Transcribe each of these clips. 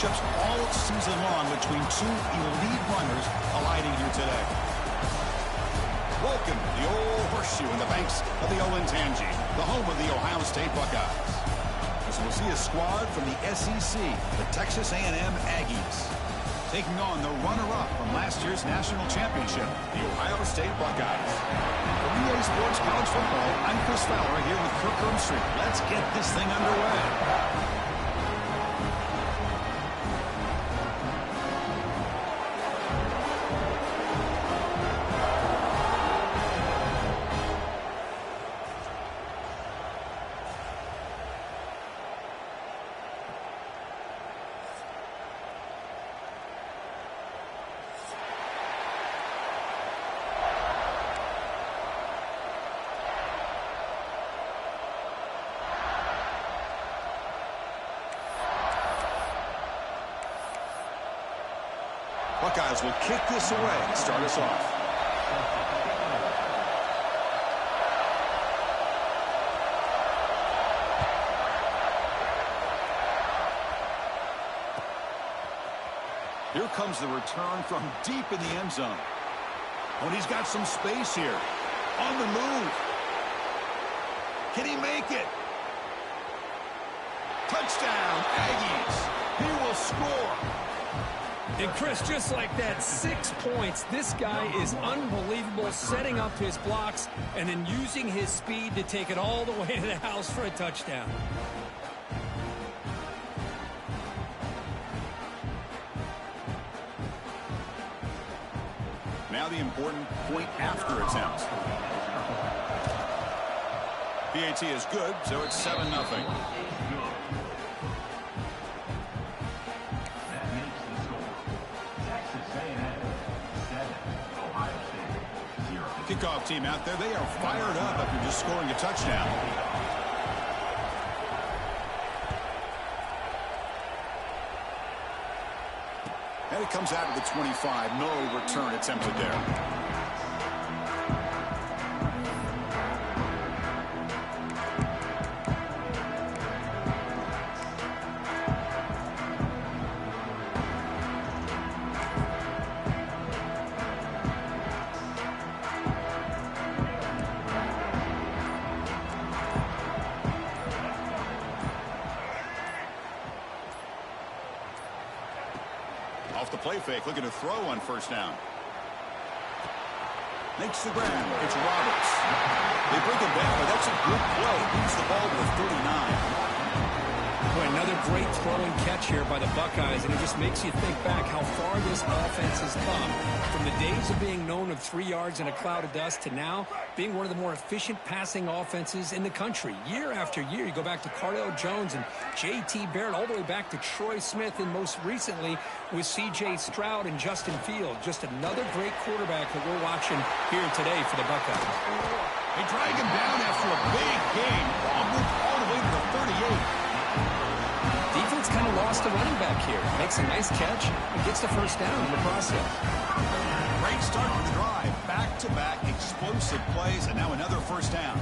matchups all season long between two elite runners colliding here today. Welcome to the old horseshoe in the banks of the Olentangy, the home of the Ohio State Buckeyes. As we'll see a squad from the SEC, the Texas A&M Aggies, taking on the runner-up from last year's national championship, the Ohio State Buckeyes. From EA Sports College Football, I'm Chris Fowler here with Kirk Herbstreit. Let's get this thing underway. Buckeyes will kick this away to start us off. Here comes the return from deep in the end zone. Oh, and he's got some space here. On the move. Can he make it? Touchdown, Aggies. He will score. And Chris, just like that, 6 points. This guy is unbelievable, setting up his blocks and then using his speed to take it all the way to the house for a touchdown. Now the important point after attempt. PAT is good, so it's 7-0. Kickoff team out there, they are fired up after just scoring a touchdown. And it comes out of the 25. No return attempted there. Off the play fake, looking to throw on first down. Makes the grab. It's Roberts. They bring him back, but that's a good play. Moves the ball to the 39. Boy, another great throwing catch here by the Buckeyes, and it just makes you think back how far this offense has come. From the days of being known of 3 yards in a cloud of dust to now being one of the more efficient passing offenses in the country. Year after year, you go back to Cardale Jones and J.T. Barrett, all the way back to Troy Smith, and most recently with C.J. Stroud and Justin Fields. Just another great quarterback that we're watching here today for the Buckeyes. They drag him down after a big game. Ball moved all the way to the 38. Defense kind of lost the running back here. Makes a nice catch and gets the first down in the process. Great start to the drive. Back-to-back explosive plays, and now another first down.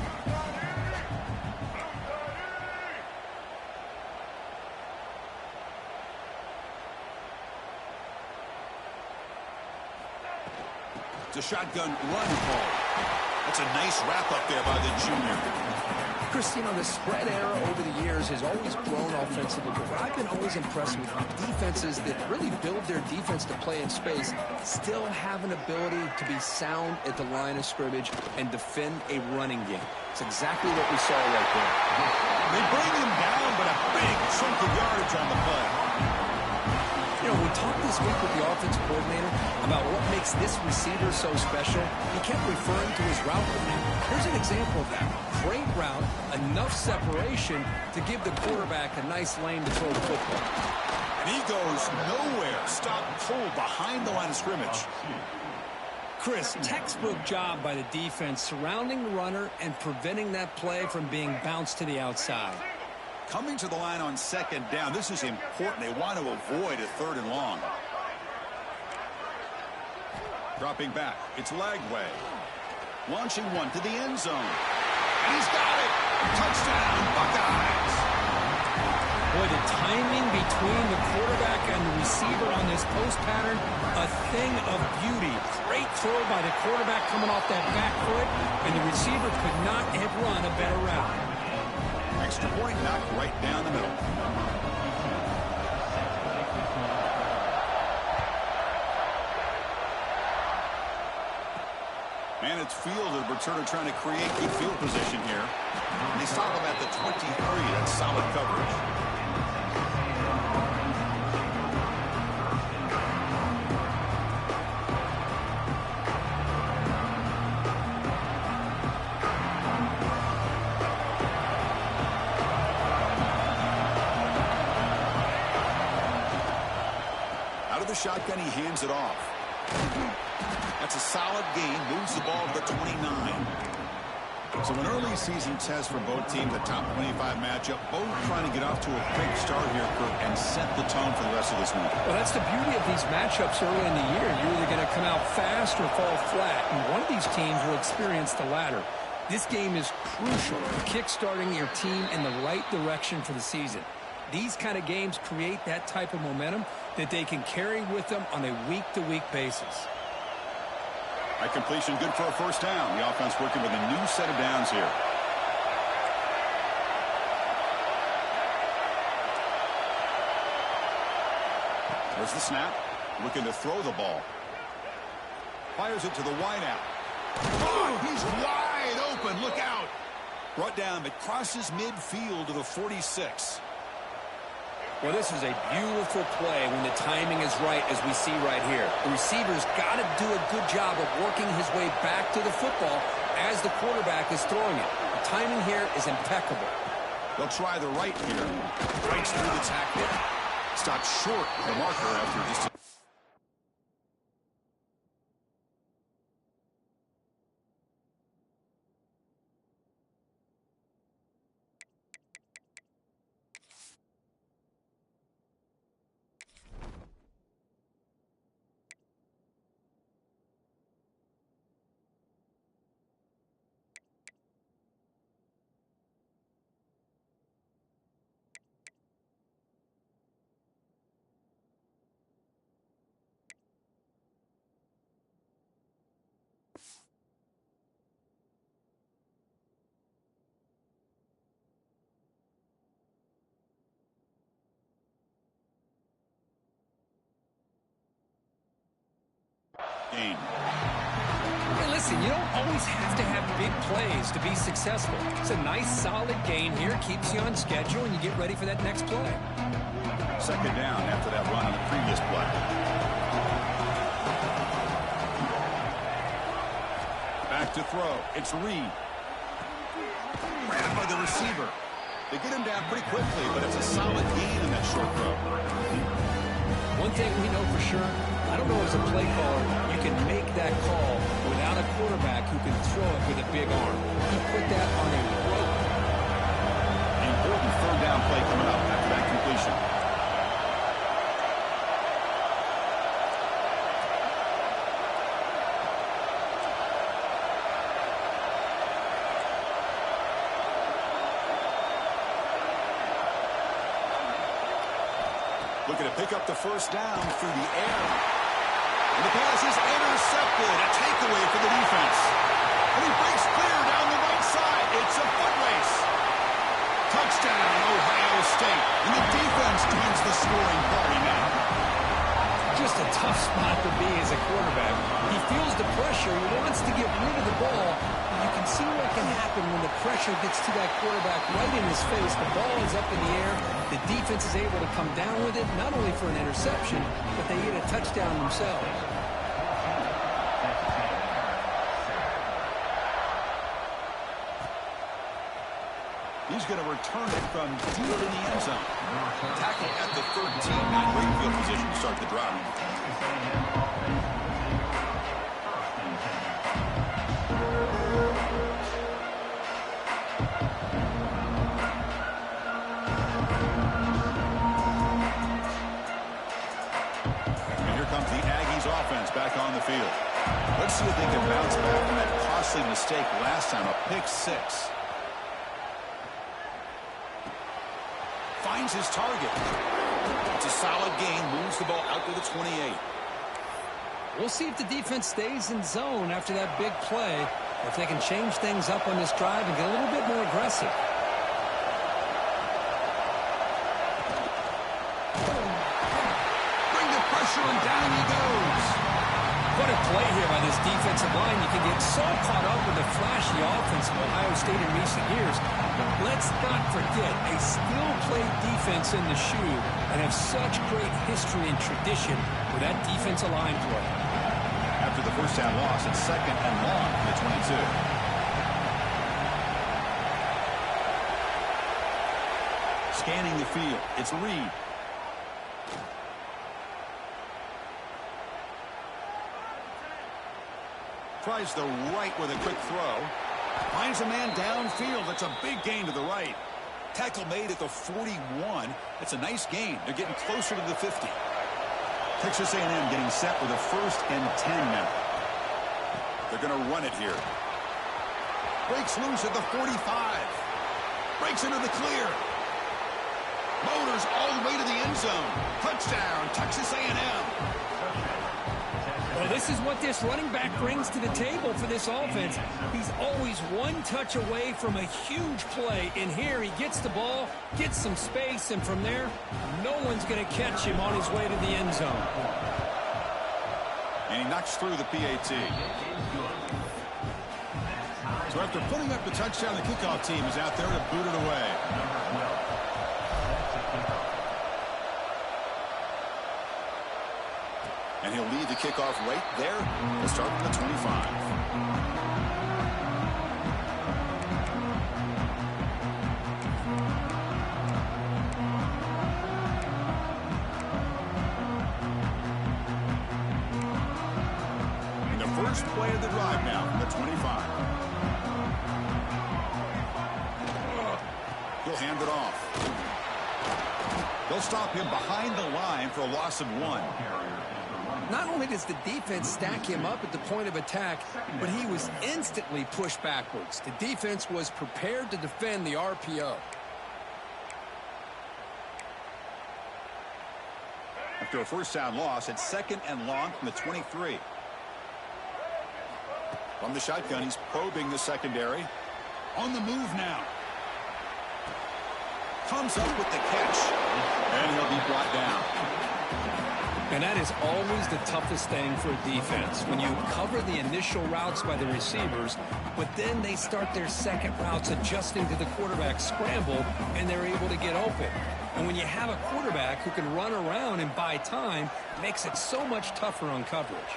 It's a shotgun run call. That's a nice wrap-up there by the junior. Chris, you know, the spread era over the years has always grown offensively, but I've been always impressed with defenses that really build their defense to play in space, still have an ability to be sound at the line of scrimmage and defend a running game. It's exactly what we saw right there. They bring him down, but a big chunk of yardage on the play. You know, we talked this week with the offensive coordinator about what makes this receiver so special. He kept referring to his route running. Here's an example of that. Great route, enough separation to give the quarterback a nice lane to throw the football. And he goes nowhere. Stop pulled behind the line of scrimmage. Chris, textbook job by the defense surrounding the runner and preventing that play from being bounced to the outside. Coming to the line on second down, this is important. They want to avoid a 3rd and long. Dropping back, it's Lagway. Launching one to the end zone. And he's got it! Touchdown, Buckeyes! Boy, the timing between the quarterback and this post pattern, a thing of beauty. Great throw by the quarterback coming off that back foot, and the receiver could not have run a better route. Extra point knocked right down the middle. And it's fielded. Returner trying to create good field position here. They stop him at the 23. That's solid coverage. Out of the shotgun, he hands it off. That's a solid gain, moves the ball to the 29. So an early season test for both teams, a top 25 matchup, both trying to get off to a quick start here, Kirk, and set the tone for the rest of this week. Well, that's the beauty of these matchups early in the year. You're either going to come out fast or fall flat, and one of these teams will experience the latter. This game is crucial for kick-starting your team in the right direction for the season. These kind of games create that type of momentum that they can carry with them on a week-to-week basis. That completion good for a first down. The offense working with a new set of downs here. There's the snap. Looking to throw the ball. Fires it to the wideout. Oh, he's wide open. Look out. Brought down, but crosses midfield to the 46. Well, this is a beautiful play when the timing is right, as we see right here. The receiver's got to do a good job of working his way back to the football as the quarterback is throwing it. The timing here is impeccable. They'll try the right here. Breaks through the tackle. Stopped short of the marker after just a... game. Hey, listen, you don't always have to have big plays to be successful. It's a nice, solid gain here. Keeps you on schedule, and you get ready for that next play. Second down after that run on the previous play. Back to throw. It's Reed. Grabbed by the receiver. They get him down pretty quickly, but it's a solid gain in that short throw. One thing we know for sure, I don't know as a play caller, you can make that call without a quarterback who can throw it with a big arm. He put that on a rope. An important third down play coming up after that completion. Looking to pick up the first down through the air. And the pass is intercepted. A takeaway for the defense. And he breaks clear down the right side. It's a foot race. Touchdown, Ohio State. And the defense joins the scoring party now. Just a tough spot to be as a quarterback. He feels the pressure. He wants to get rid of the ball. You can see what can happen when the pressure gets to that quarterback right in his face. The ball is up in the air. The defense is able to come down with it, not only for an interception, but they get a touchdown themselves. He's going to return it from deep in the end zone. Tackle at the 13. Not great field position to start the drive. And here comes the Aggies offense back on the field. Let's see if they can bounce back from that costly mistake last time, a pick six. Finds his target. It's a solid gain, moves the ball out to the the 28. We'll see if the defense stays in zone after that big play, or if they can change things up on this drive and get a little bit more aggressive. Bring the pressure, and down he goes. What a play here by this defensive line. You can get so caught up with the flashy offense of Ohio State in recent years. Let's not forget a skill-played defense in the shoe and have such great history and tradition with that defensive line play. After the first down loss, it's 2nd and long from the 22. Scanning the field, it's Reed. Tries the right with a quick throw. Finds a man downfield. That's a big gain to the right. Tackle made at the 41. It's a nice gain. They're getting closer to the 50. Texas A&M getting set with a 1st and 10 now. They're going to run it here. Breaks loose at the 45. Breaks into the clear. Motors all the way to the end zone. Touchdown, Texas A&M. Well, this is what this running back brings to the table for this offense. He's always one touch away from a huge play. And here he gets the ball, gets some space, and from there, no one's going to catch him on his way to the end zone. And he knocks through the PAT. So after putting up the touchdown, the kickoff team is out there to boot it away. And he'll lead the kickoff right there. He'll start from the 25. And the first play of the drive now from the 25. He'll hand it off. They'll stop him behind the line for a loss of 1. Not only does the defense stack him up at the point of attack, but he was instantly pushed backwards. The defense was prepared to defend the RPO. After a first down loss, it's 2nd and long from the 23. From the shotgun, he's probing the secondary. On the move now. Comes up with the catch. And he'll be brought down. And that is always the toughest thing for a defense, when you cover the initial routes by the receivers, but then they start their second routes adjusting to the quarterback scramble, and they're able to get open. And when you have a quarterback who can run around and buy time, it makes it so much tougher on coverage.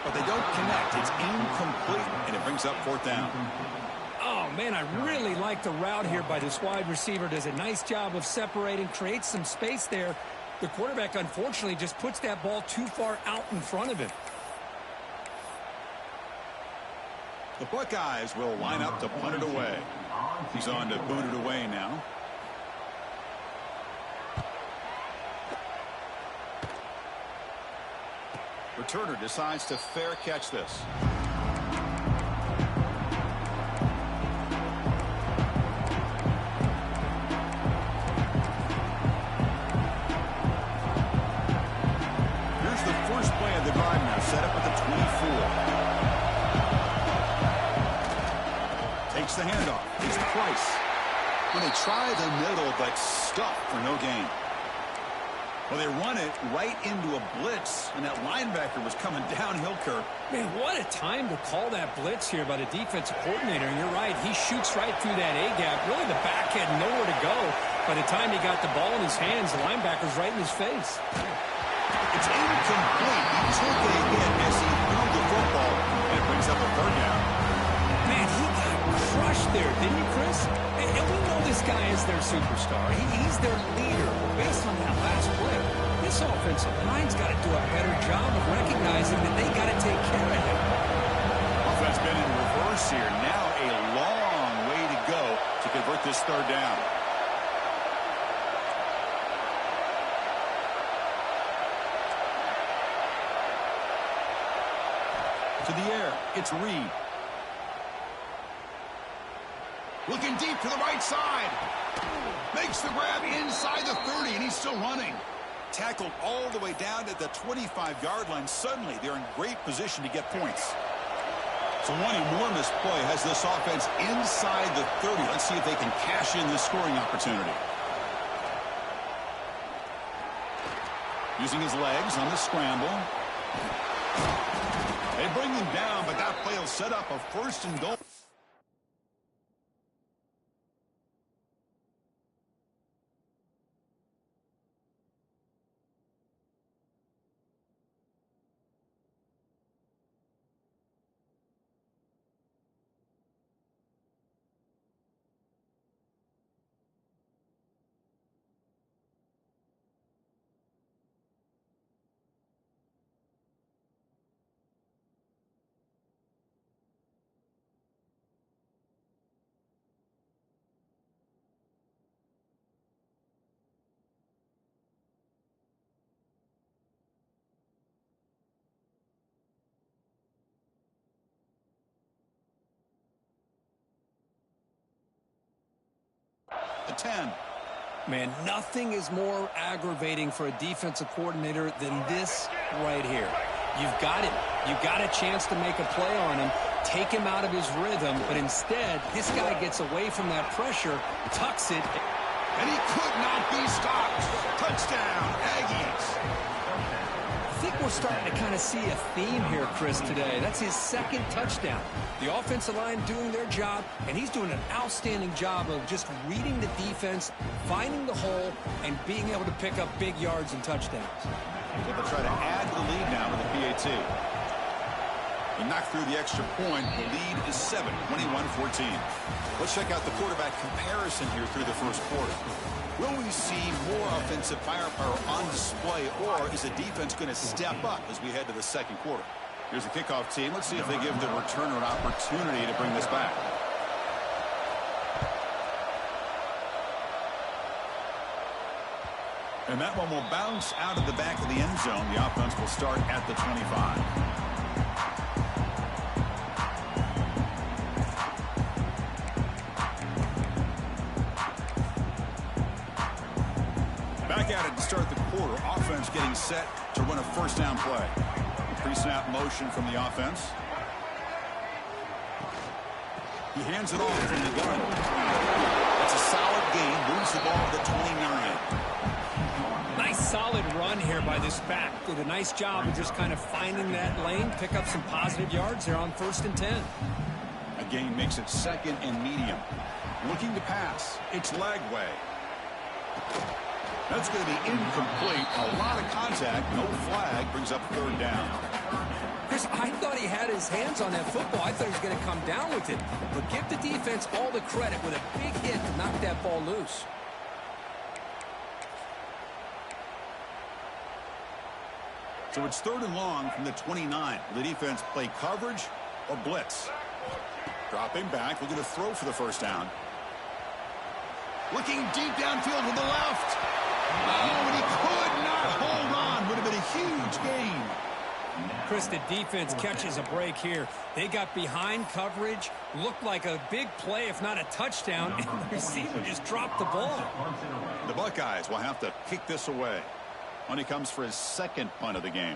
But they don't connect. It's incomplete, and it brings up 4th down. Oh, man, I really like the route here by this wide receiver. Does a nice job of separating, creates some space there. The quarterback, unfortunately, just puts that ball too far out in front of him. The Buckeyes will line up to punt it away. He's on to boot it away now. Returner decides to fair catch this. Set up at the 24. Takes the handoff. It's Price. When they try the middle, but stuffed for no gain. Well, they run it right into a blitz, and that linebacker was coming downhill, Kirk. Man, what a time to call that blitz here by the defensive coordinator. And you're right, he shoots right through that A-gap. Really, the back had nowhere to go. By the time he got the ball in his hands, the linebacker's right in his face. It's incomplete. He took a hit as he threw the football, and it brings up a 3rd down. Man, he got crushed there, didn't you, Chris? And we know this guy is their superstar. He's their leader. Based on that last play, this offensive line's got to do a better job of recognizing that they got to take care of him. Offense been in reverse here. Now a long way to go to convert this 3rd down. To the air, it's Reed. Looking deep to the right side. Makes the grab inside the 30, and he's still running. tackled all the way down to the 25-yard line. Suddenly, they're in great position to get points. So one enormous play has this offense inside the 30. Let's see if they can cash in this scoring opportunity. Using his legs on the scramble. They bring him down, but that play will set up a 1st and goal. The 10. Man, nothing is more aggravating for a defensive coordinator than this right here. You've got him. You've got a chance to make a play on him, take him out of his rhythm, but instead, this guy gets away from that pressure, tucks it. And he could not be stopped. Touchdown, Aggies. I think we're starting to kind of see a theme here, Chris, today. That's his 2nd touchdown. The offensive line doing their job, and he's doing an outstanding job of just reading the defense, finding the hole, and being able to pick up big yards and touchdowns. They'll try to add to the lead now with the PAT. He knocked through the extra point. The lead is 7, 21-14. Let's check out the quarterback comparison here through the first quarter. Will we see more offensive firepower on display, or is the defense going to step up as we head to the second quarter? Here's the kickoff team. Let's see if they give the returner an opportunity to bring this back. And that one will bounce out of the back of the end zone. The offense will start at the 25. Back at it to start the quarter. Offense getting set to run a 1st down play. Pre-snap motion from the offense. He hands it off from the gun. That's a solid gain. Moves the ball to the 29. Nice solid run here by this back. Did a nice job of just kind of finding that lane, pick up some positive yards there on 1st and 10. A gain makes it 2nd and medium. Looking to pass. It's Lagway. That's going to be incomplete. A lot of contact. No flag. Brings up 3rd down. Chris, I thought he had his hands on that football. I thought he was going to come down with it. But give the defense all the credit with a big hit to knock that ball loose. So it's 3rd and long from the 29. Will the defense play coverage or blitz? Dropping back. Looking to throw for the 1st down. Looking deep downfield to the left. Oh, and he could not hold on. Would have been a huge gain. Chris, the defense catches a break here. They got behind coverage, looked like a big play, if not a touchdown, and the receiver just dropped the ball. The Buckeyes will have to kick this away when he comes for his 2nd punt of the game.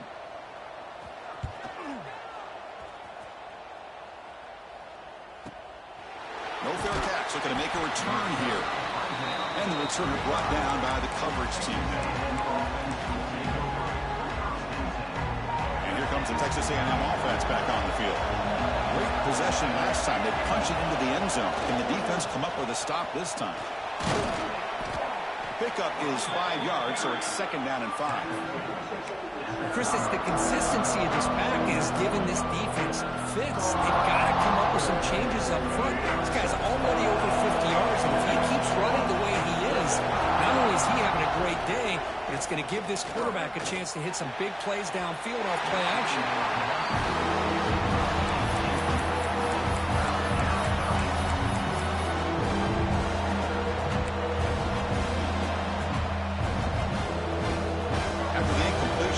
No fair catch. Looking to make a return here. And the returner brought down by the coverage team there. And here comes the Texas A&M offense back on the field. Great possession last time. They punch it into the end zone. Can the defense come up with a stop this time? Pickup is 5 yards, so it's 2nd down and 5. Chris, it's the consistency of this back is giving this defense fits. They've got to come up with some changes up front. This guy's already over 50 yards, and if he keeps running the way he is, not only is he having a great day, but it's going to give this quarterback a chance to hit some big plays downfield off play action.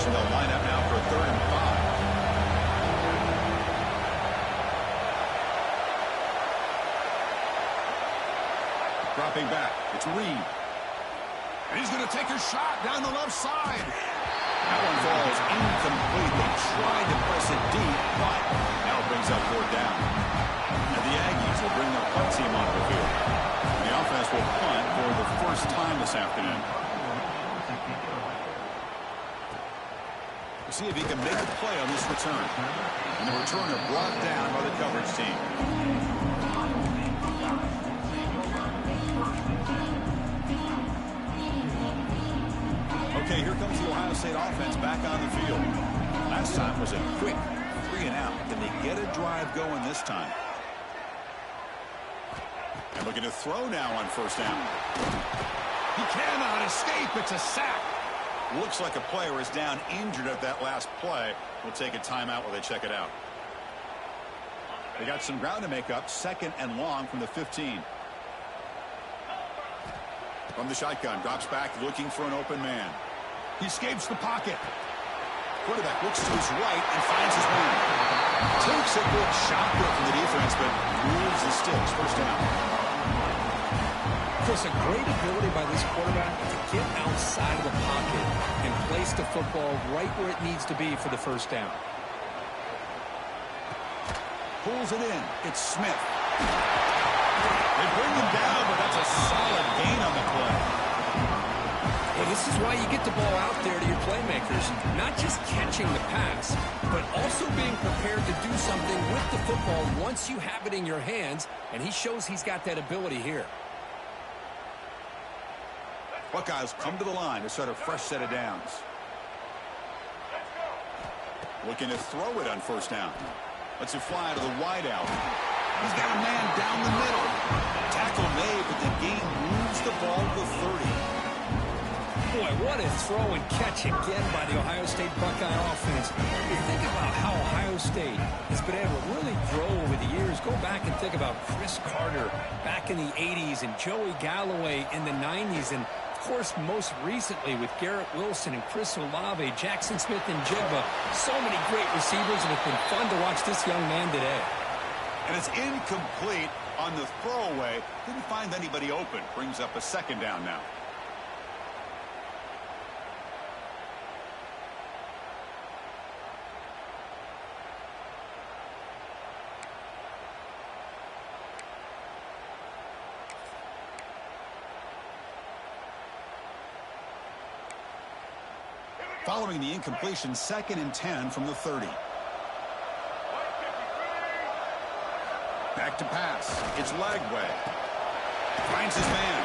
They'll line up now for a 3rd and 5. Dropping back. It's Reed. And he's going to take a shot down the left side. That one falls incomplete. They tried to press it deep, but now it brings up 4th down. And the Aggies will bring their punt team onto the field. The offense will punt for the first time this afternoon. We'll see if he can make a play on this return. And the returner brought down by the coverage team. Okay, here comes the Ohio State offense back on the field. Last time was a quick 3-and-out. Can they get a drive going this time? And looking to throw now on 1st down. He cannot escape. It's a sack. Looks like a player is down injured at that last play. We'll take a timeout while they check it out. They got some ground to make up. 2nd and long from the 15. From the shotgun, drops back looking for an open man. He escapes the pocket. Quarterback looks to his right and finds his man. Takes a good shot there from the defense, but moves the sticks. 1st down. Chris, a great ability by this quarterback to get outside of the pocket and place the football right where it needs to be for the 1st down. Pulls it in. It's Smith. They bring him down, but that's a solid gain on the play. Well, this is why you get the ball out there to your playmakers. Not just catching the pass, but also being prepared to do something with the football once you have it in your hands, and he shows he's got that ability here. Buckeyes come to the line to start a fresh set of downs. Looking to throw it on 1st down. Lets it fly to the wideout. He's got a man down the middle. Tackle made, but the game moves the ball to the 30. Boy, what a throw and catch again by the Ohio State Buckeye offense. You think about how Ohio State has been able to really grow over the years. Go back and think about Chris Carter back in the 80s and Joey Galloway in the 90s. And, of course, most recently with Garrett Wilson and Chris Olave, Jackson Smith and Jigba. So many great receivers, and it's been fun to watch this young man today. And it's incomplete on the throwaway. Didn't find anybody open. Brings up a 2nd down now. Following the incompletion, 2nd and 10 from the 30. Back to pass. It's Lagway. Finds his man.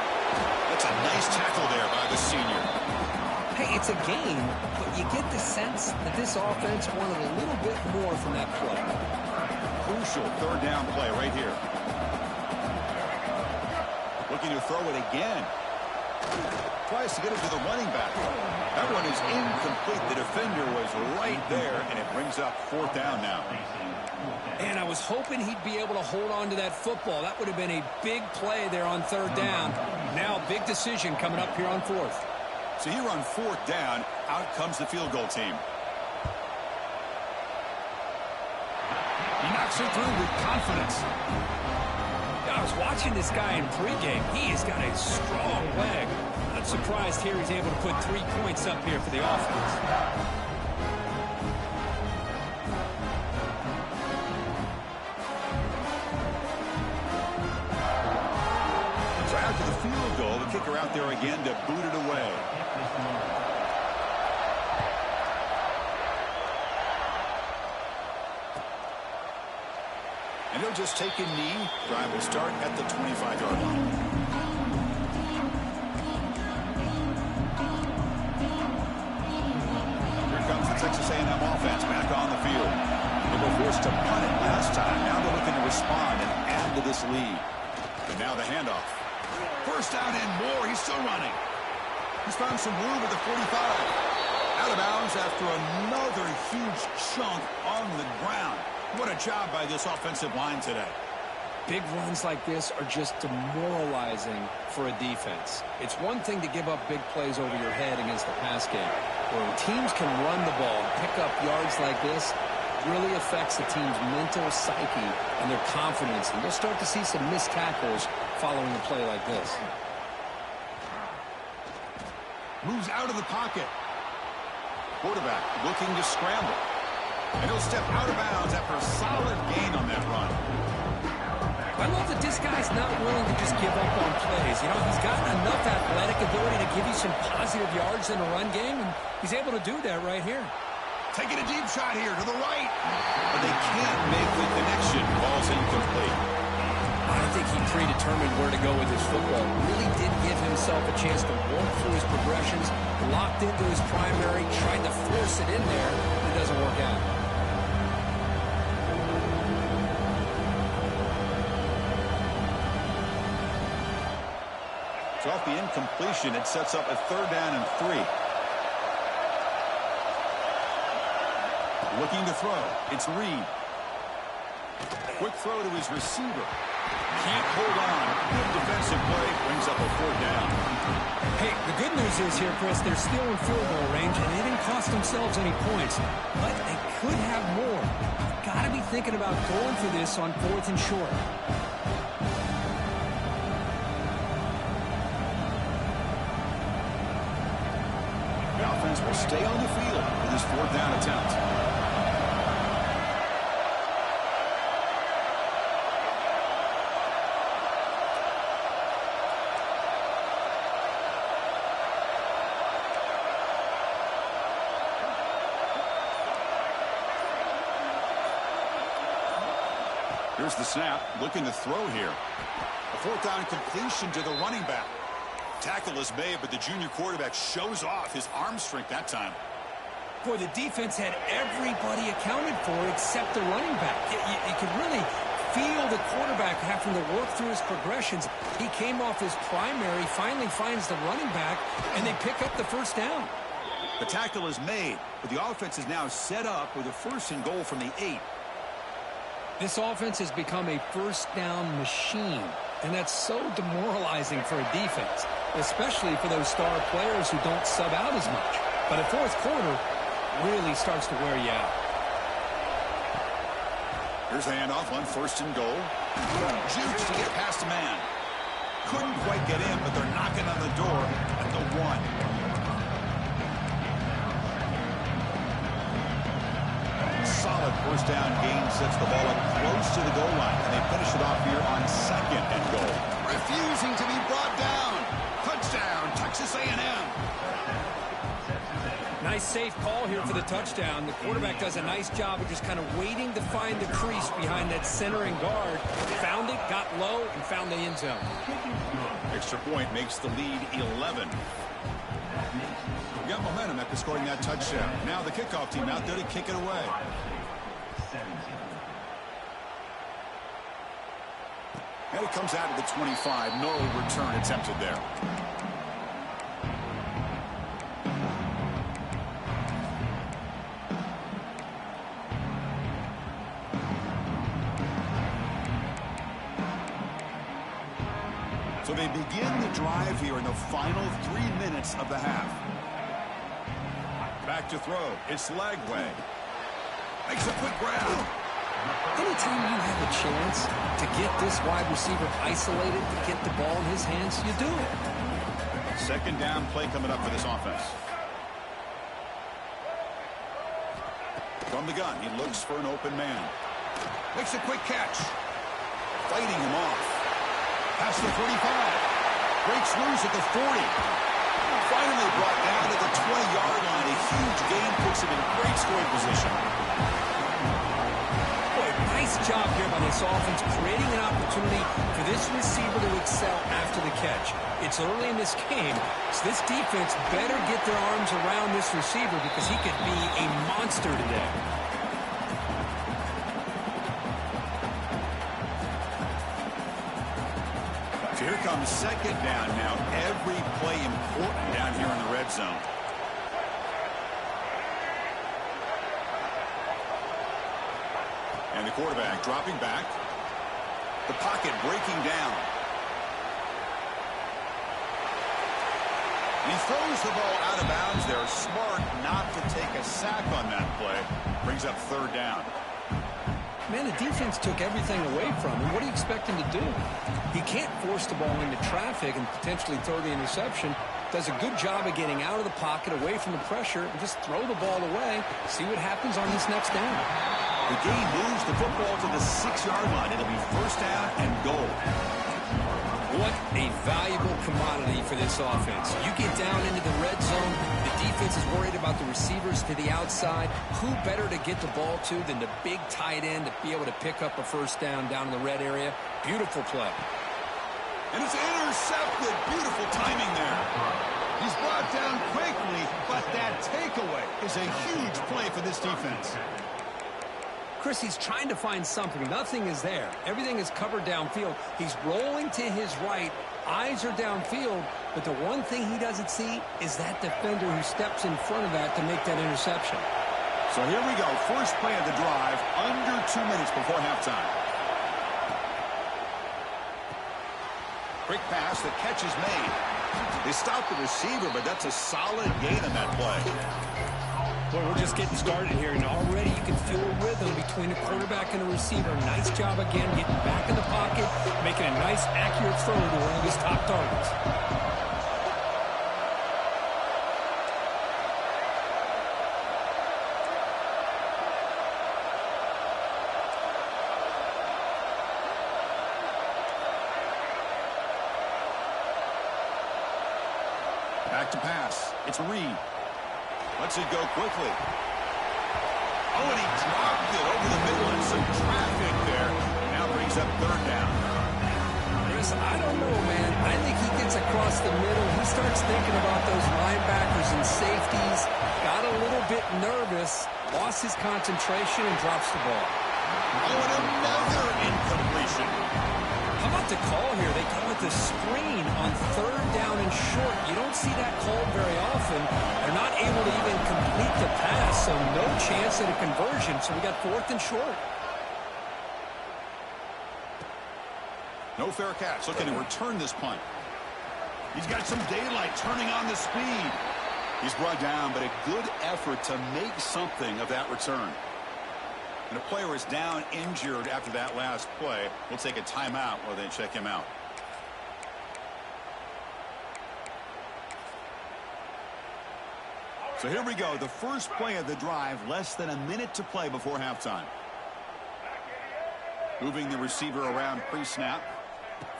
That's a nice tackle there by the senior. Hey, it's a game, but you get the sense that this offense wanted a little bit more from that play. Crucial 3rd down play right here. Looking to throw it again. Tries to get it to the running back. That one is incomplete. The defender was right there, and it brings up 4th down now. And I was hoping he'd be able to hold on to that football. That would have been a big play there on 3rd down. Now, big decision coming up here on 4th. So here on 4th down, out comes the field goal team. He knocks it through with confidence. I was watching this guy in pregame. He has got a strong leg. Not surprised here he's able to put 3 points up here for the offense. So after the field goal, the kicker out there again to boot it away. And he'll just take a knee. Drive will start at the 25-yard line. Here comes the Texas A&M offense back on the field. They were forced to punt it last time. Now they're looking to respond and add to this lead. And now the handoff. 1st down and more. He's still running. He's found some room at the 45. Out of bounds after another huge chunk on the ground. What a job by this offensive line today. Big runs like this are just demoralizing for a defense. It's one thing to give up big plays over your head against the pass game. When teams can run the ball and pick up yards like this, it really affects the team's mental psyche and their confidence. And you'll start to see some missed tackles following a play like this. Moves out of the pocket. Quarterback looking to scramble. And he'll step out of bounds after a solid gain on that run. I love that this guy's not willing to just give up on plays. You know, he's got enough athletic ability to give you some positive yards in the run game, and he's able to do that right here. Taking a deep shot here to the right. But they can't make the connection. Ball's incomplete. I think he predetermined where to go with his football. Really did give himself a chance to walk through his progressions, locked into his primary, tried to force it in there. It doesn't work out. So off the incompletion, it sets up a 3rd down and 3. Looking to throw. It's Reed. Quick throw to his receiver. Can't hold on. Good defensive play. Brings up a 4th down. Hey, the good news is here, Chris, they're still in field goal range, and they didn't cost themselves any points. But they could have more. Got to be thinking about going for this on 4th and short. The offense will stay on the field with his 4th down attempt. Here's the snap, looking to throw here. A 4th down completion to the running back. Tackle is made, but the junior quarterback shows off his arm strength that time. Boy, the defense had everybody accounted for except the running back. You could really feel the quarterback having to work through his progressions. He came off his primary, finally finds the running back, and they pick up the 1st down. The tackle is made, but the offense is now set up with a 1st and goal from the 8. This offense has become a 1st down machine, and that's so demoralizing for a defense, especially for those star players who don't sub out as much. But the 4th quarter really starts to wear you out. Here's the handoff on 1st and goal. Jukes to get past a man. Couldn't quite get in, but they're knocking on the door at the 1. Solid 1st down gain sets the ball up close to the goal line, and they finish it off here on 2nd and goal. Refusing to be brought down. Touchdown, Texas A&M. Nice safe call here for the touchdown. The quarterback does a nice job of just kind of waiting to find the crease behind that center and guard. Found it, got low, and found the end zone. Extra point makes the lead 11. Got momentum after scoring that touchdown. Now the kickoff team out there to kick it away. And it comes out of the 25. No return attempted there. So they begin the drive here in the final 3 minutes of the half. Back to throw. It's Lagway. Makes a quick grab. Anytime you have a chance to get this wide receiver isolated, to get the ball in his hands, you do it. 2nd down play coming up for this offense. From the gun, he looks for an open man. Makes a quick catch. Fighting him off. Past the 45. Breaks loose at the 40. Finally brought down to the 20-yard line. A huge gain puts him in great scoring position. Boy, nice job here by this offense, creating an opportunity for this receiver to excel after the catch. It's early in this game, so this defense better get their arms around this receiver because he could be a monster today. Here comes 2nd down now. Every play important down here in the red zone. And the quarterback dropping back. The pocket breaking down. And he throws the ball out of bounds there. Smart not to take a sack on that play. Brings up 3rd down. Man, the defense took everything away from him. What do you expect him to do? He can't force the ball into traffic and potentially throw the interception. Does a good job of getting out of the pocket, away from the pressure, and just throw the ball away. See what happens on this next down. The game moves the football to the 6-yard line. It'll be first down and goal. What a valuable commodity for this offense. You get down into the red zone, the defense is worried about the receivers to the outside. Who better to get the ball to than the big tight end to be able to pick up a first down in the red area? Beautiful play. And it's intercepted. Beautiful timing there. He's brought down quickly, but that takeaway is a huge play for this defense. Chris, he's trying to find something. Nothing is there. Everything is covered downfield. He's rolling to his right. Eyes are downfield. But the one thing he doesn't see is that defender who steps in front of that to make that interception. So here we go. First play of the drive, under 2 minutes before halftime. Quick pass, the catch is made. They stopped the receiver, but that's a solid gain on that play. Boy, we're just getting started here, and already you can feel a rhythm between the quarterback and the receiver. Nice job again, getting back in the pocket, making a nice, accurate throw to one of his top targets. Back to pass. It's Reed. Lets it go quickly. Oh, and he dropped it over the middle and some traffic there. Now brings up third down. Chris, I don't know, man. I think he gets across the middle. He starts thinking about those linebackers and safeties. Got a little bit nervous. Lost his concentration and drops the ball. Oh, and another incompletion. How about the call here? They call it the screen on third down and short. You don't see that called very often. They're not able to even complete the pass, so no chance at a conversion. So we got fourth and short. No fair catch. Looking to return this punt. He's got some daylight turning on the speed. He's brought down, but a good effort to make something of that return. And a player is down injured after that last play. We'll take a timeout while they check him out. So here we go. The first play of the drive, less than a minute to play before halftime. Moving the receiver around pre-snap.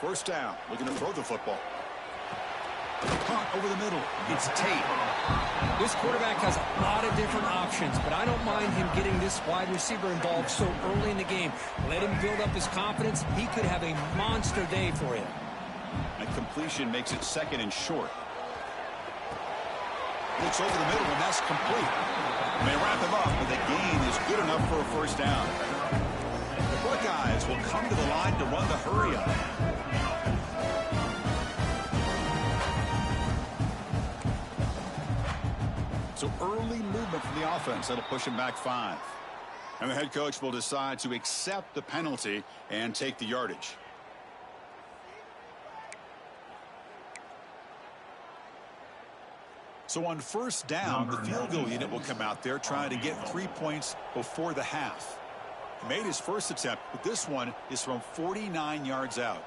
First down, looking to throw the football. Caught over the middle. It's Tate. This quarterback has a lot of different options, but I don't mind him getting this wide receiver involved so early in the game. Let him build up his confidence. He could have a monster day for you. And completion makes it second and short. Looks over the middle, and that's complete. They wrap him up, but the gain is good enough for a first down. The Buckeyes will come to the line to run the hurry-up. So early movement from the offense. That'll push him back 5. And the head coach will decide to accept the penalty and take the yardage. So on first down, the field goal unit will come out there trying to get 3 points before the half. Made his first attempt, but this one is from 49 yards out.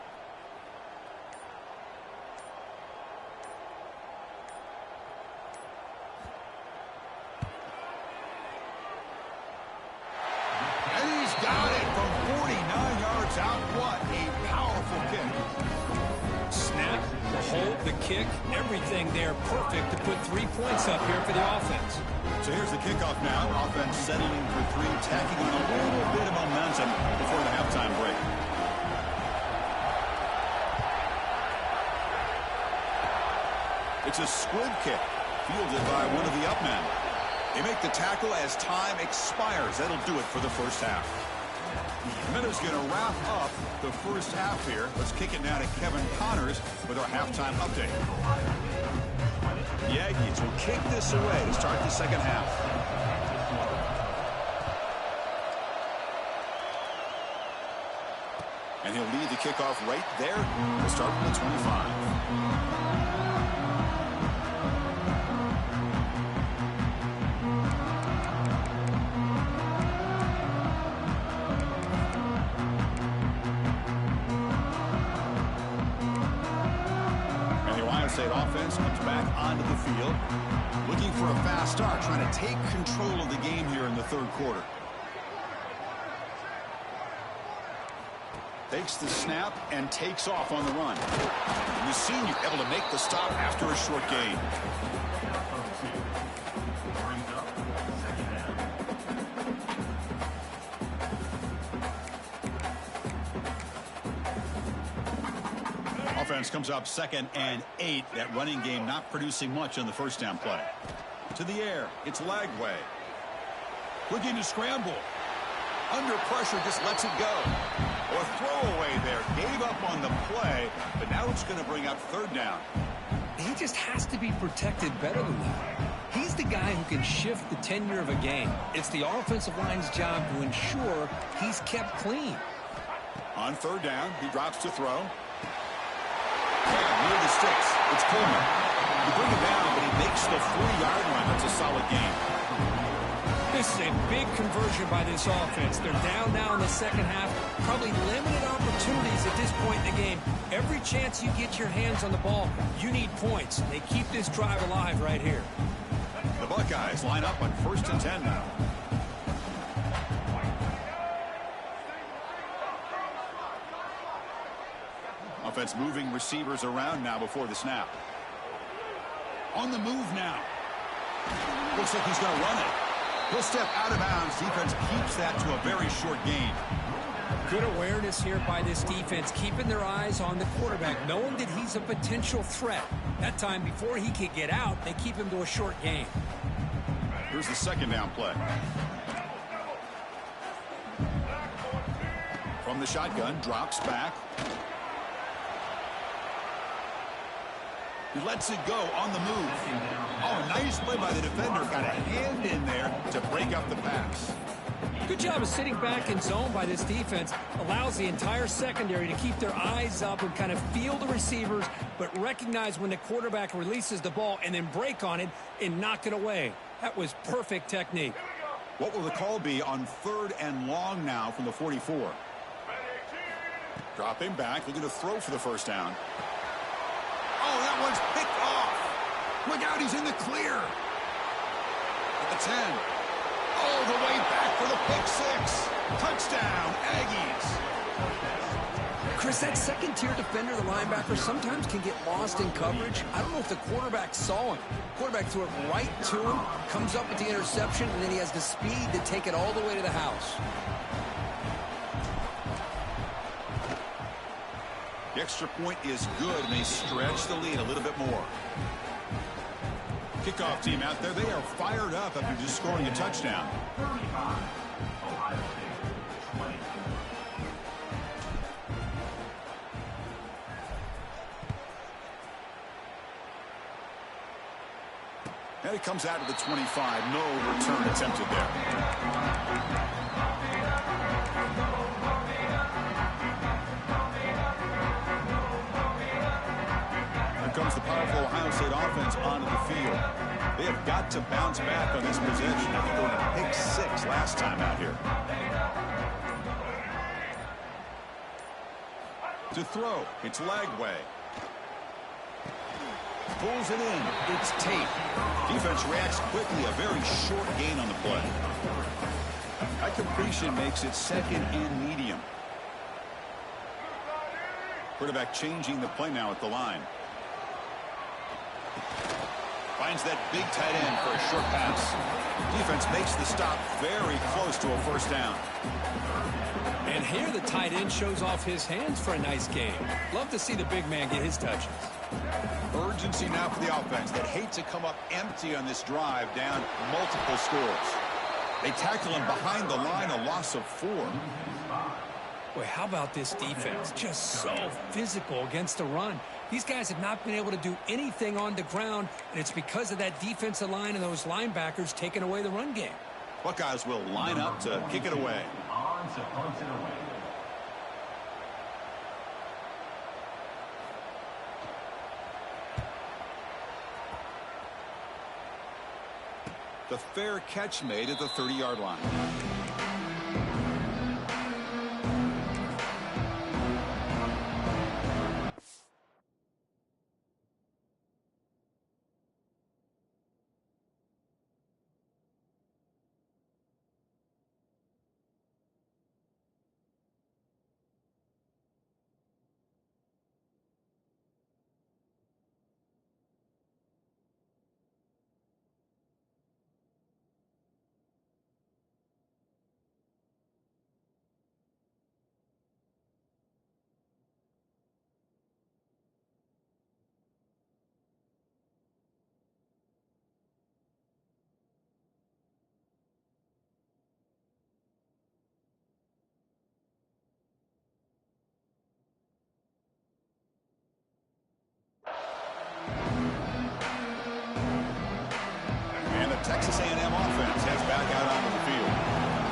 And he's got it from 49 yards out. What a powerful kick. Snap, the hold, the kick, everything there perfect to put 3 points up here for the offense. So here's the kickoff now. Offense settling for 3, tacking on a little bit of momentum before the halftime break. It's a squib kick, fielded by one of the up men. They make the tackle as time expires. That'll do it for the first half. Minnows going to wrap up the first half here. Let's kick it now to Kevin Connors with our halftime update. The Aggies will kick this away to start the second half. And he'll lead the kickoff right there. We'll start from the 25. offense comes back onto the field. Looking for a fast start, trying to take control of the game here in the third quarter. Takes the snap and takes off on the run. And the senior able to make the stop after a short gain. Offense comes up 2nd and 8. That running game not producing much on the first down play. To the air, it's Lagway. Looking to scramble. Under pressure, just lets it go. Or throwaway there. Gave up on the play, but now it's going to bring up 3rd down. He just has to be protected better than that. He's the guy who can shift the tenure of a game. It's the offensive line's job to ensure he's kept clean. On 3rd down, he drops to throw. Near the sticks, it's Coleman. You bring it down, but he makes the 40-yard line. That's a solid game. This is a big conversion by this offense. They're down now in the second half. Probably limited opportunities at this point in the game. Every chance you get your hands on the ball, you need points. They keep this drive alive right here. The Buckeyes line up on 1st and 10 now. Offense moving receivers around now before the snap. On the move now. Looks like he's going to run it. He'll step out of bounds. Defense keeps that to a very short gain. Good awareness here by this defense, keeping their eyes on the quarterback, knowing that he's a potential threat. That time, before he could get out, they keep him to a short gain. Here's the 2nd down play. From the shotgun, drops back. He lets it go on the move. Oh, nice play by the defender. Got a hand in there to break up the pass. Good job of sitting back in zone by this defense. Allows the entire secondary to keep their eyes up and kind of feel the receivers, but recognize when the quarterback releases the ball and then break on it and knock it away. That was perfect technique. What will the call be on 3rd and long now from the 44? Dropping back, looking to throw for the 1st down. Oh, that one's picked off. Look out, he's in the clear. At the 10. All the way back for the pick 6. Touchdown, Aggies. Chris, that second-tier defender, the linebacker, sometimes can get lost in coverage. I don't know if the quarterback saw him. Quarterback threw it right to him, comes up with the interception, and then he has the speed to take it all the way to the house. The extra point is good, and they stretch the lead a little bit more. Kickoff team out there, they are fired up after just scoring a touchdown. And it comes out to the 25. No return attempted there. Comes the powerful Ohio State offense onto the field. They have got to bounce back on this possession after going to pick 6 last time out here. To throw, it's Lagway. Pulls it in, it's Tate. Defense reacts quickly, a very short gain on the play. That completion makes it 2nd and medium. Quarterback changing the play now at the line. Finds that big tight end for a short pass. Defense makes the stop very close to a 1st down. And here the tight end shows off his hands for a nice game. Love to see the big man get his touches. Urgency now for the offense that hate to come up empty on this drive, down multiple scores. They tackle him behind the line, a loss of 4. Boy, how about this defense? Just so physical against the run. These guys have not been able to do anything on the ground, and it's because of that defensive line and those linebackers taking away the run game. Buckeyes will line up to kick it away. The fair catch made at the 30-yard line. Texas A&M offense heads back out onto the field.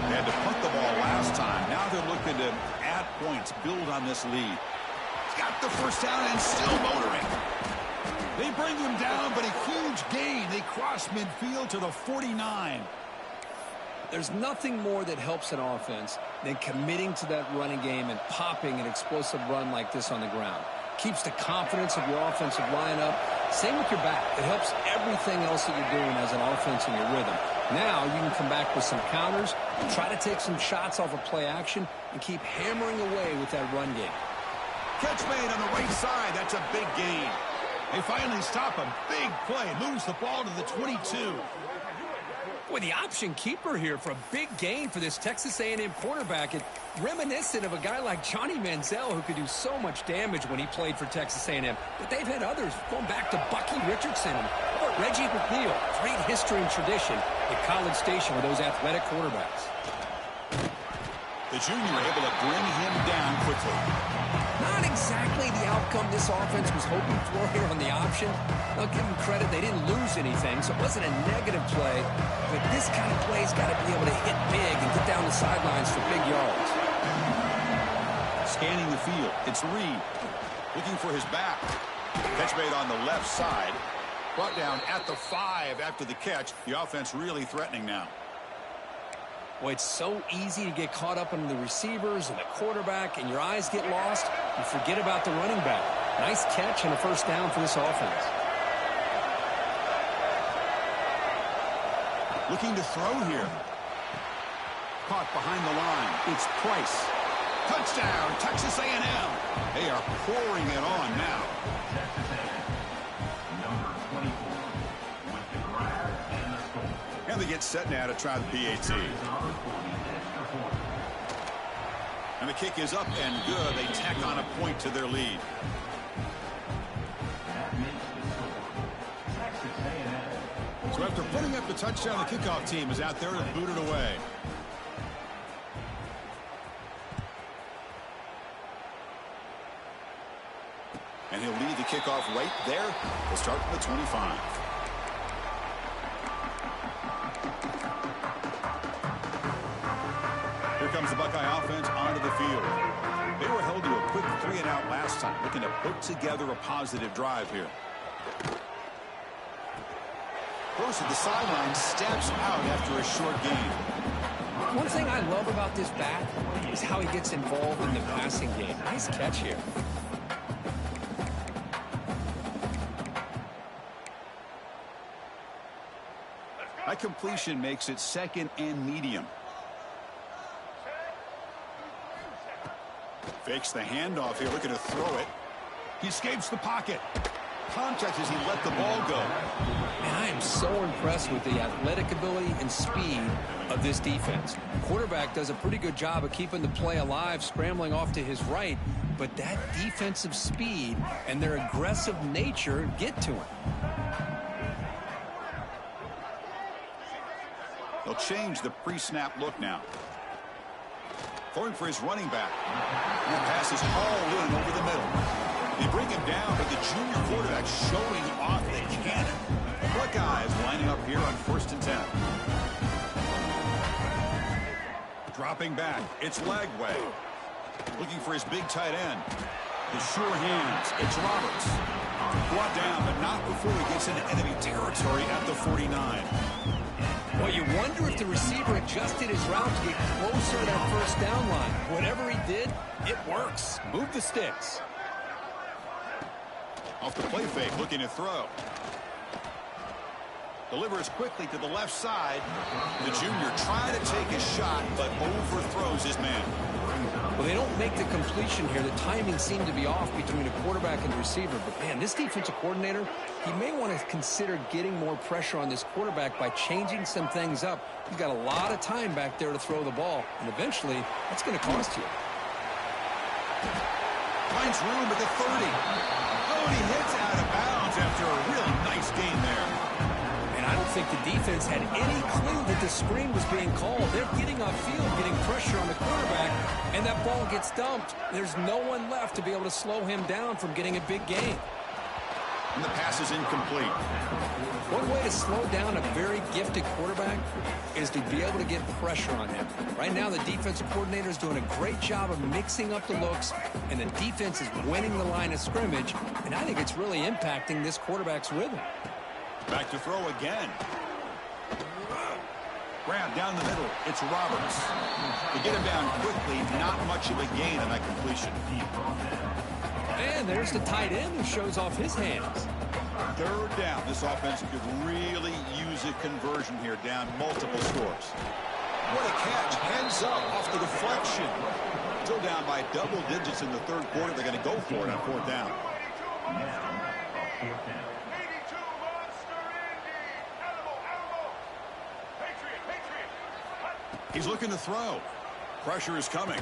They had to punt the ball last time. Now they're looking to add points, build on this lead. He's got the first down and still motoring. They bring him down, but a huge gain. They cross midfield to the 49. There's nothing more that helps an offense than committing to that running game and popping an explosive run like this on the ground. Keeps the confidence of your offensive line up. Same with your back. It helps everything else that you're doing as an offense in your rhythm. Now you can come back with some counters, try to take some shots off of play action, and keep hammering away with that run game. Catch made on the right side. That's a big gain. They finally stop him. Big play. Moves the ball to the 22. Boy, the option keeper here for a big gain for this Texas A&M quarterback. It's reminiscent of a guy like Johnny Manziel who could do so much damage when he played for Texas A&M. But they've had others going back to Bucky Richardson and Reggie McNeil. Great history and tradition at College Station with those athletic quarterbacks. The junior able to bring him down quickly. Not exactly the outcome this offense was hoping for here on the option. I'll give them credit, they didn't lose anything, so it wasn't a negative play. But this kind of play's got to be able to hit big and get down the sidelines for big yards. Scanning the field, it's Reed. Looking for his back. Catch made on the left side. Brought down at the 5 after the catch. The offense really threatening now. Well, it's so easy to get caught up in the receivers and the quarterback, and your eyes get lost. You forget about the running back. Nice catch and a first down for this offense. Looking to throw here. Caught behind the line. It's Price. Touchdown, Texas A&M. They are pouring it on now. And they get set now to try the PAT. And the kick is up and good. They tack on a point to their lead. So after putting up the touchdown, the kickoff team is out there to boot it away. And he'll lead the kickoff right there. We'll start from the 25. Here comes the Buckeye offense onto the field. They were held to a quick 3-and-out last time, looking to put together a positive drive here. Goes to the sideline, steps out after a short gain. One thing I love about this back is how he gets involved in the passing game. Nice catch here. That completion makes it 2nd and medium. Fakes the handoff here, looking to throw it. He escapes the pocket. Contact as he let the ball go. And I am so impressed with the athletic ability and speed of this defense. Quarterback does a pretty good job of keeping the play alive, scrambling off to his right, but that defensive speed and their aggressive nature get to him. They'll change the pre-snap look now. Throwing for his running back. And the pass is hauled in over the middle. They bring him down, but the junior quarterback showing off the cannon. The Buckeyes lining up here on 1st and 10. Dropping back, it's Lagway. Looking for his big tight end. The sure hands, it's Roberts. Brought down, but not before he gets into enemy territory at the 49. Well, you wonder if the receiver adjusted his route to get closer to that first down line. Whatever he did, it works. Move the sticks. Off the play fake, looking to throw. Delivers quickly to the left side. The junior trying to take a shot, but overthrows his man. Well, they don't make the completion here. The timing seemed to be off between a quarterback and the receiver. But, man, this defensive coordinator, he may want to consider getting more pressure on this quarterback by changing some things up. He's got a lot of time back there to throw the ball, and eventually that's going to cost you. Finds room at the 30. Oh, and he hits out of bounds after a really nice gain there. And I don't think the defense had any clue that the screen was being called. They're getting upfield, getting pressure on the quarterback, and that ball gets dumped. There's no one left to be able to slow him down from getting a big gain. And the pass is incomplete. One way to slow down a very gifted quarterback is to be able to get pressure on him. Right now, the defensive coordinator is doing a great job of mixing up the looks, and the defense is winning the line of scrimmage, and I think it's really impacting this quarterback's rhythm. Back to throw again. Grab down the middle. It's Roberts. To get him down quickly, not much of a gain on that completion. And there's the tight end who shows off his hands. Third down. This offense could really use a conversion here, down multiple scores. What a catch. Heads up off the deflection. Still down by double digits in the third quarter. They're going to go for it on fourth down. He's looking to throw. Pressure is coming.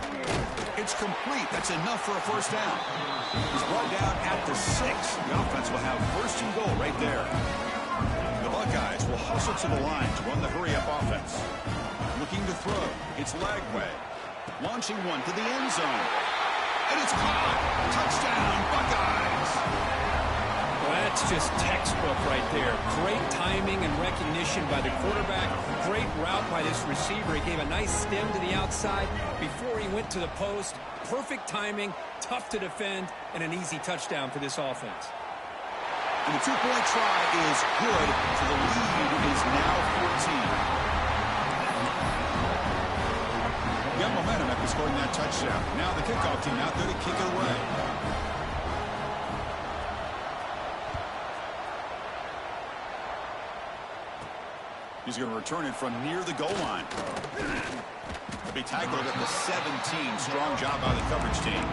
It's complete. That's enough for a first down. He's brought down at the 6. The offense will have first and goal right there. The Buckeyes will hustle to the line to run the hurry-up offense. Looking to throw. It's Lagway. Launching one to the end zone. And it's caught. Touchdown, Buckeyes. Well, that's just textbook right there. Great timing and recognition by the quarterback. Great route by this receiver. He gave a nice stem to the outside before he went to the post. Perfect timing, tough to defend, and an easy touchdown for this offense. And the two-point try is good, so the lead is now 14. Got momentum after scoring that touchdown. Now the kickoff team out there to kick it away. He's going to return it from near the goal line. He'll be tackled at the 17. Strong job by the coverage team.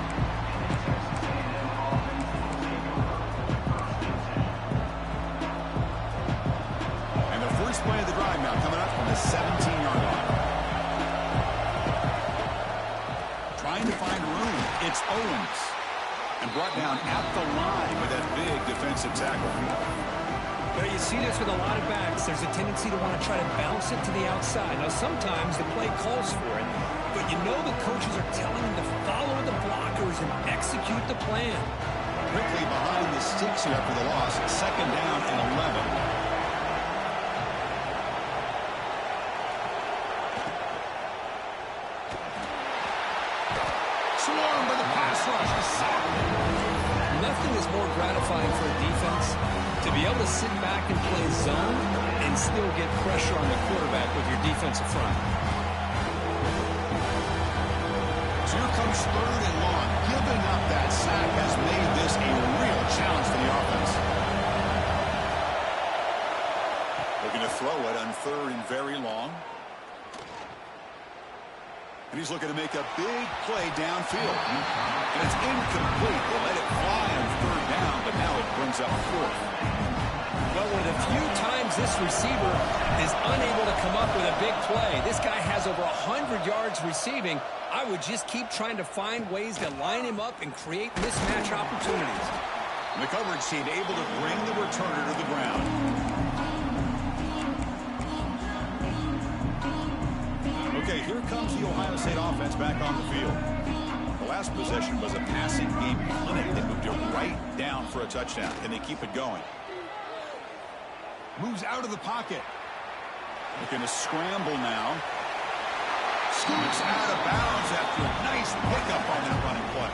And the first play of the drive now coming up from the 17-yard line. Trying to find room. It's Owens. And brought down at the line with that big defensive tackle. Well, you see this with a lot of backs. There's a tendency to want to try to bounce it to the outside. Now, sometimes the play calls for it, but you know the coaches are telling them to follow the blockers and execute the plan. Quickly behind the sticks here after the loss. Second down and 11. Swarmed by the pass rush. Nothing is more gratifying for a defense to be able to sit back and play zone and still get pressure on the quarterback with your defensive front. So here comes third and long. Giving up that sack has made this a real challenge for the offense. Looking to throw it on third and very long. And he's looking to make a big play downfield. And it's incomplete. They let it fly on third down, but now it brings up fourth. Well, one of the few times this receiver is unable to come up with a big play. This guy has over 100 yards receiving. I would just keep trying to find ways to line him up and create mismatch opportunities. And the coverage team able to bring the returner to the ground. Okay, here comes the Ohio State offense back on the field. The last possession was a passing game clinic. They moved it right down for a touchdown. Can they keep it going? Moves out of the pocket. Looking to scramble now. Scoops out of bounds after a nice pickup on that running play.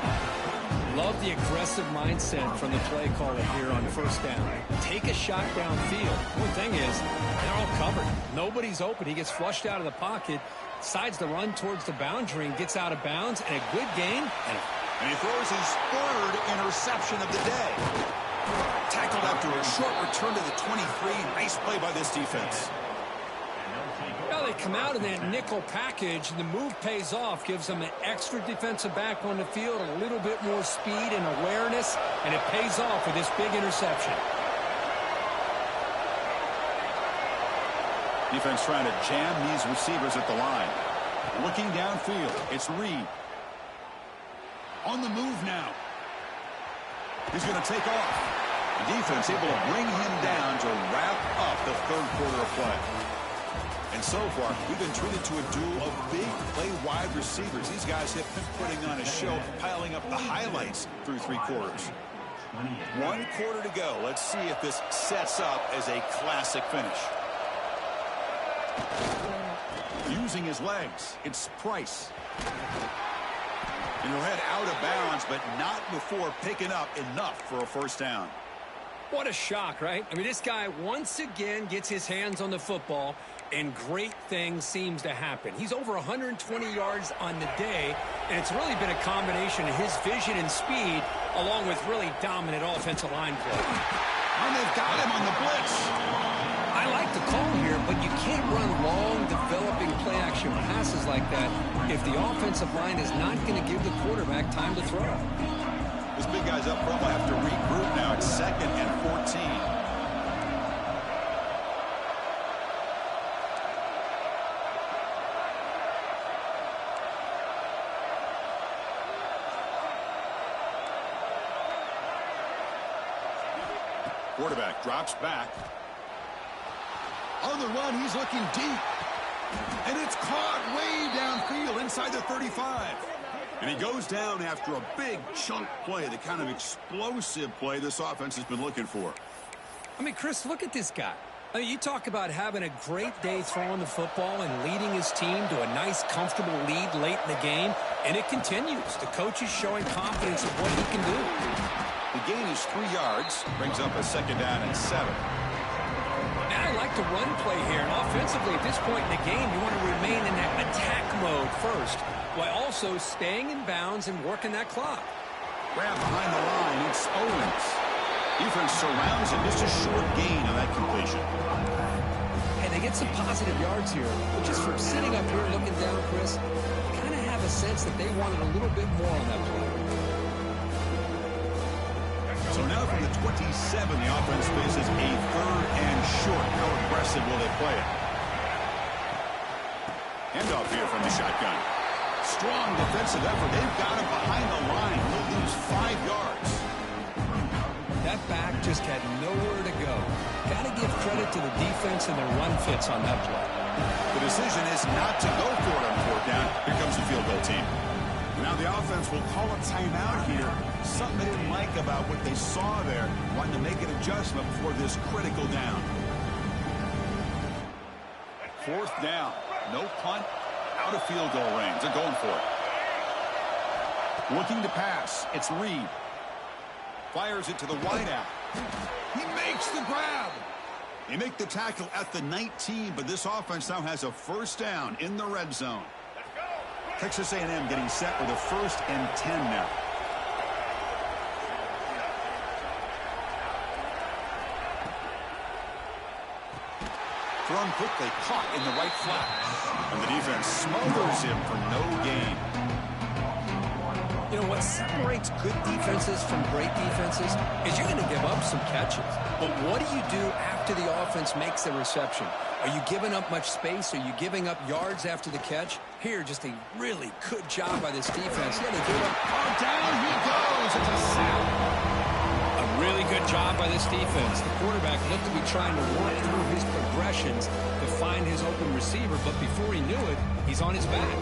Love the aggressive mindset from the play caller here on first down. Take a shot downfield. One thing is, they're all covered. Nobody's open. He gets flushed out of the pocket, decides to run towards the boundary and gets out of bounds, and a good gain. And he throws his third interception of the day. Tackled after a short return to the 23. Nice play by this defense. Well, they come out in that nickel package, and the move pays off, gives them an extra defensive back on the field, a little bit more speed and awareness, and it pays off with this big interception. Defense trying to jam these receivers at the line. Looking downfield, it's Reed. On the move now. He's going to take off. The defense able to bring him down to wrap up the third quarter of play. And so far, we've been treated to a duel of big play wide receivers. These guys have been putting on a show, piling up the highlights through three quarters. 1 quarter to go. Let's see if this sets up as a classic finish. Using his legs, it's Price. And he'll head out of bounds, but not before picking up enough for a first down. What a shock, right? I mean, this guy once again gets his hands on the football, and great things seems to happen. He's over 120 yards on the day, and it's really been a combination of his vision and speed, along with really dominant offensive line play. And they've got him on the blitz. I like the call here, but you can't run long, developing play-action passes like that if the offensive line is not going to give the quarterback time to throw. This big guy's up front will have to regroup now. It's 2nd and 14. Quarterback drops back. On the run, he's looking deep. And it's caught way downfield inside the 35. And he goes down after a big chunk play, the kind of explosive play this offense has been looking for. I mean, Chris, look at this guy. I mean, you talk about having a great day throwing the football and leading his team to a nice, comfortable lead late in the game, and it continues. The coach is showing confidence of what he can do. The gain is 3 yards, brings up a 2nd down and 7. And I like the run play here. And offensively, at this point in the game, you want to remain in that attack mode first, while also staying in bounds and working that clock. Grab behind the line, it's Owens. Defense surrounds him, just a short gain on that completion. And they get some positive yards here, but just from sitting up here looking down, Chris, kind of have a sense that they wanted a little bit more on that play. So now from the 27, the offense faces a 3rd and short. How aggressive will they play it? Handoff here from the shotgun. Strong defensive effort. They've got him behind the line. He'll lose 5 yards. That back just had nowhere to go. Got to give credit to the defense and their run fits on that play. The decision is not to go for it on 4th down. Here comes the field goal team. Now the offense will call a timeout here. Something they didn't like about what they saw there. Wanting to make an adjustment before this critical down. 4th down. No punt. Out of field goal range. They're going for it. Looking to pass. It's Reed. Fires it to the wideout. He makes the grab. They make the tackle at the 19, but this offense now has a first down in the red zone. Texas A&M getting set with a 1st and 10 now. Thrown quickly, caught in the right flat. And the defense smothers him for no gain. You know, what separates good defenses from great defenses is you're going to give up some catches. But what do you do after the offense makes the reception? Are you giving up much space? Are you giving up yards after the catch? Here, just a really good job by this defense. Yeah, they gave up. Oh, down he goes. It's a sack. A really good job by this defense. The quarterback looked to be trying to work through his progressions to find his open receiver, but before he knew it, he's on his back.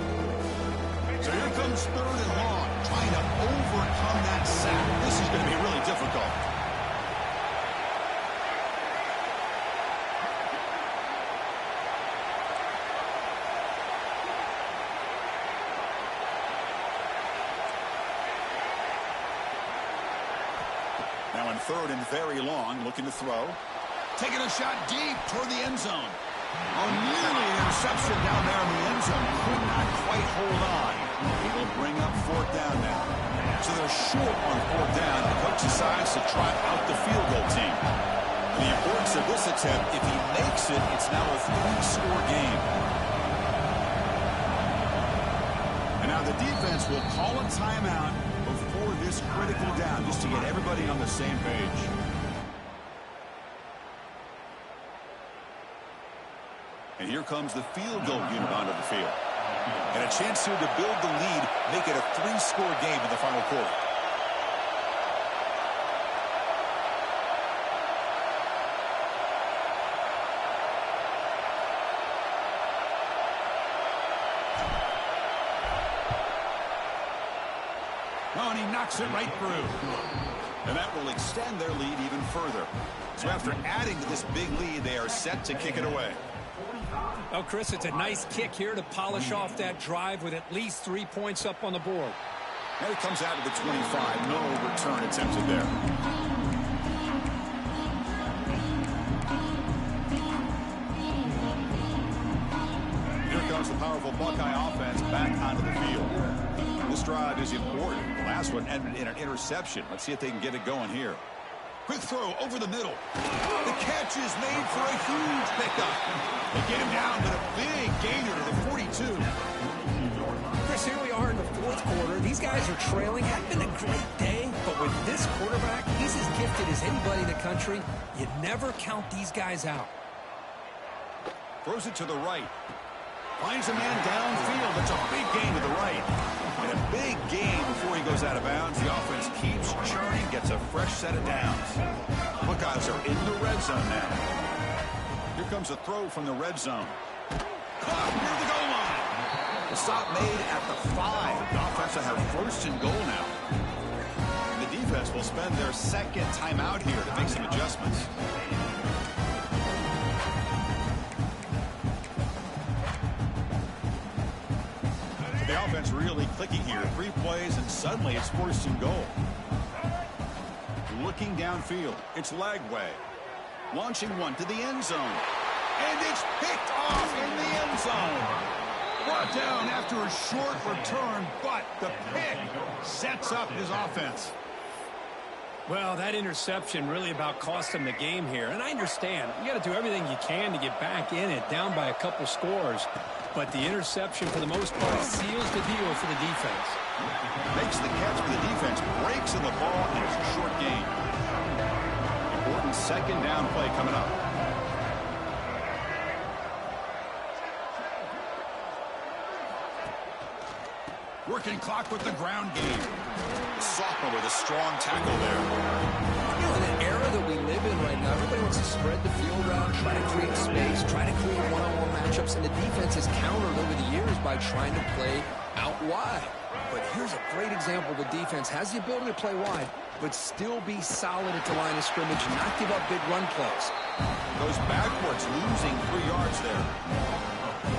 So here comes 3rd and long, trying to overcome that sack. This is going to be really difficult. Now in 3rd and very long, looking to throw. Taking a shot deep toward the end zone. Oh, nearly an interception down there in the end zone. Could not quite hold on. He will bring up 4th down now. So they're short on 4th down. The coach decides to try out the field goal team. The importance of this attempt, if he makes it, it's now a 3-score game. And now the defense will call a timeout before this critical down, just to get everybody on the same page. And here comes the field goal unit onto the field. And a chance here to build the lead, make it a 3-score game in the final quarter. Oh, and he knocks it right through. And that will extend their lead even further. So after adding to this big lead, they are set to kick it away. Well, Chris, it's a nice kick here to polish off that drive with at least 3 points up on the board. And it comes out to the 25. No return attempted there. Here comes the powerful Buckeye offense back onto the field. This drive is important. The last one ended in an interception. Let's see if they can get it going here. Quick throw over the middle. The catch is made for a huge pickup. They get him down, but a big gainer to the 42. Chris, here we are in the fourth quarter. These guys are trailing. Hadn't been a great day, but with this quarterback, he's as gifted as anybody in the country. You never count these guys out. Throws it to the right. Finds a man downfield. It's a big gain to the right. And a big gain before he goes out of bounds. The offense keeps churning, gets a fresh set of downs. Buckeyes are in the red zone now. Here comes a throw from the red zone. Caught near the goal line. The stop made at the 5. The offense will have first and goal now. The defense will spend their second timeout here to make some adjustments. The offense really clicking here. 3 plays, and suddenly it's first and goal. Looking downfield. It's Lagway. Launching one to the end zone. And it's picked off in the end zone. Brought down after a short return, but the pick sets up his offense. Well, that interception really about cost them the game here. And I understand. You got to do everything you can to get back in it, down by a couple scores. But the interception, for the most part, seals the deal for the defense. Makes the catch for the defense, breaks in the ball, and it's a short gain. Important second down play coming up. Working clock with the ground game. The sophomore with a strong tackle there. You know, in an era that we live in right now, everybody wants to spread the field out, try to create space, try to create one-on-one matchups, and the defense has countered over the years by trying to play out wide. But here's a great example. The defense has the ability to play wide, but still be solid at the line of scrimmage, not give up big run plays. Goes backwards, losing 3 yards there.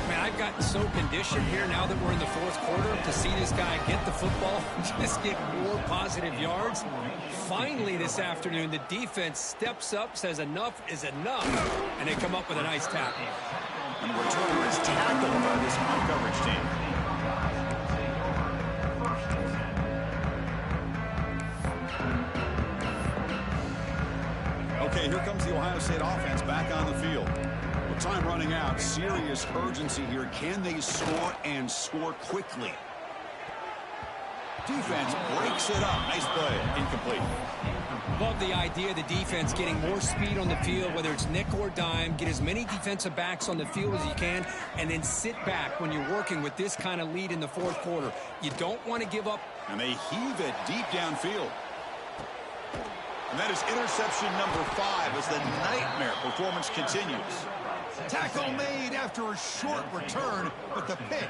Man, I've gotten so conditioned here now that we're in the fourth quarter to see this guy get the football, just get more positive yards. Finally this afternoon, the defense steps up, says enough is enough, and they come up with a nice tackle. And the returner is tackled by this high coverage team. Okay, here comes the Ohio State offense back on the field. With time running out, serious urgency here. Can they score and score quickly? Defense breaks it up. Nice play. Incomplete. Love the idea of the defense getting more speed on the field, whether it's nickel or dime. Get as many defensive backs on the field as you can, and then sit back when you're working with this kind of lead in the fourth quarter. You don't want to give up. And they heave it deep downfield. And that is interception number 5 as the nightmare performance continues. Tackle made after a short return, but the pick